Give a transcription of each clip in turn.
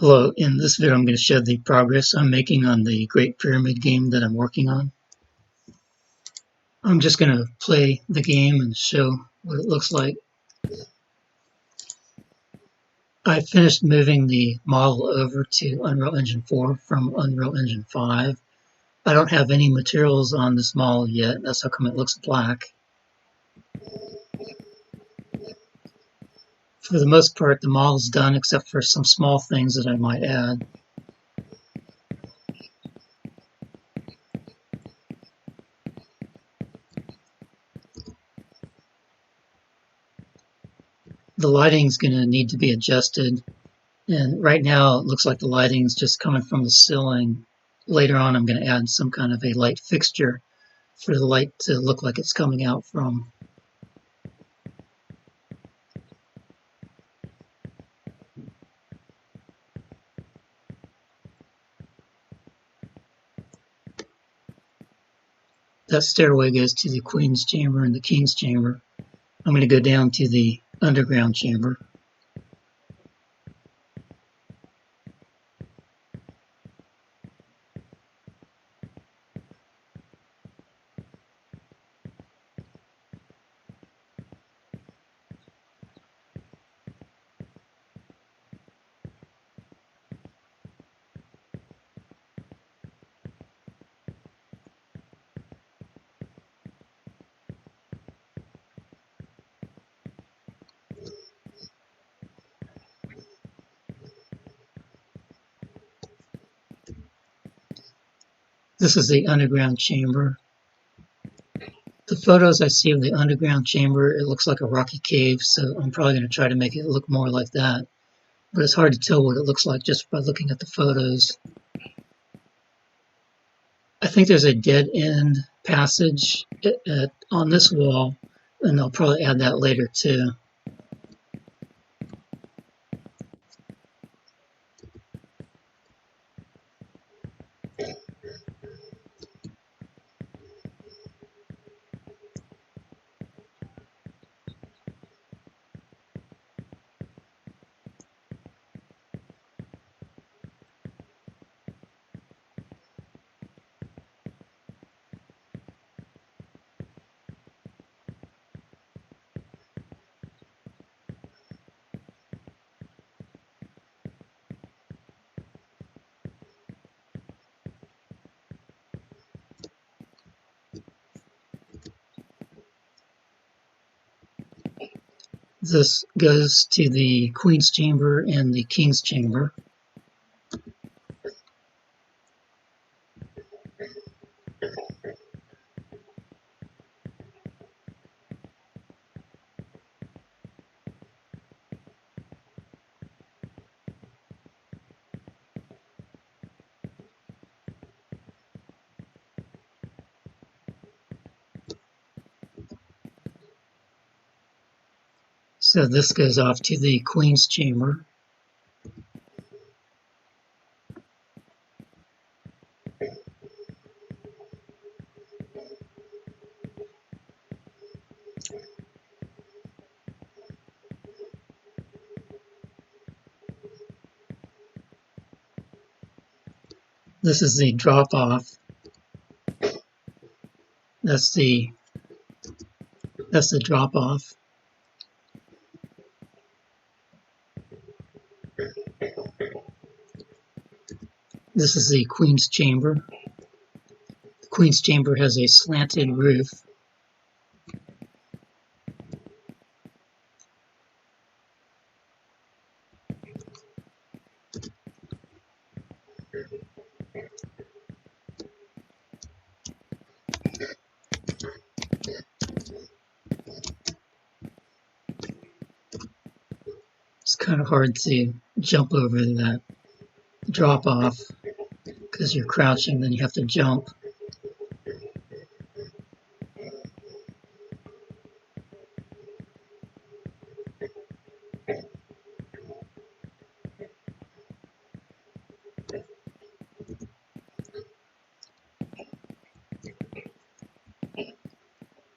Hello, in this video I'm going to show the progress I'm making on the Great Pyramid game that I'm working on. I'm just going to play the game and show what it looks like. I finished moving the model over to Unreal Engine 4 from Unreal Engine 5. I don't have any materials on this model yet, that's how come it looks black. For the most part the model's done except for some small things that I might add. The lighting's going to need to be adjusted, and right now it looks like the lighting's just coming from the ceiling. Later on I'm going to add some kind of a light fixture for the light to look like it's coming out from. That stairway goes to the Queen's Chamber and the King's Chamber. I'm going to go down to the underground chamber. This is the underground chamber. The photos I see of the underground chamber, it looks like a rocky cave, so I'm probably going to try to make it look more like that. But it's hard to tell what it looks like just by looking at the photos. I think there's a dead end passage on this wall, and I'll probably add that later too. This goes to the Queen's Chamber and the King's Chamber. So this goes off to the Queen's Chamber. This is the drop off. That's the drop off. This is the Queen's Chamber. The Queen's Chamber has a slanted roof. It's kind of hard to jump over that drop off because you're crouching, then you have to jump.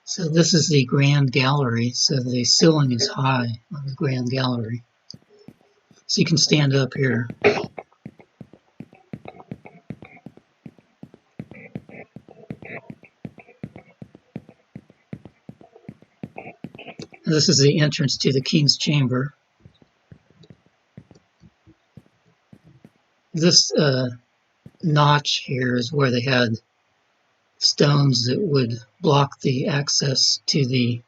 So this is the Grand Gallery, so the ceiling is high on the Grand Gallery. So you can stand up here. This is the entrance to the king's chamber. This notch here is where they had stones that would block the access to the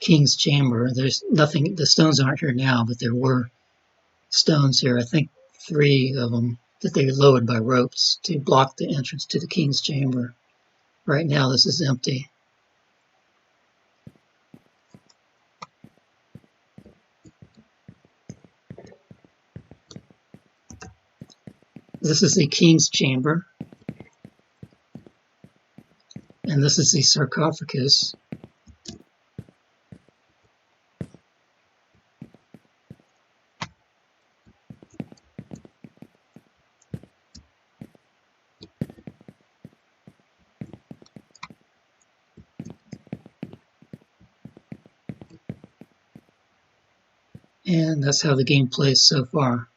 king's chamber. There's nothing, the stones aren't here now, but there were stones here, I think 3 of them, that they lowered by ropes to block the entrance to the king's chamber. Right now this is empty. This is the king's chamber, and this is the sarcophagus. And that's how the game plays so far.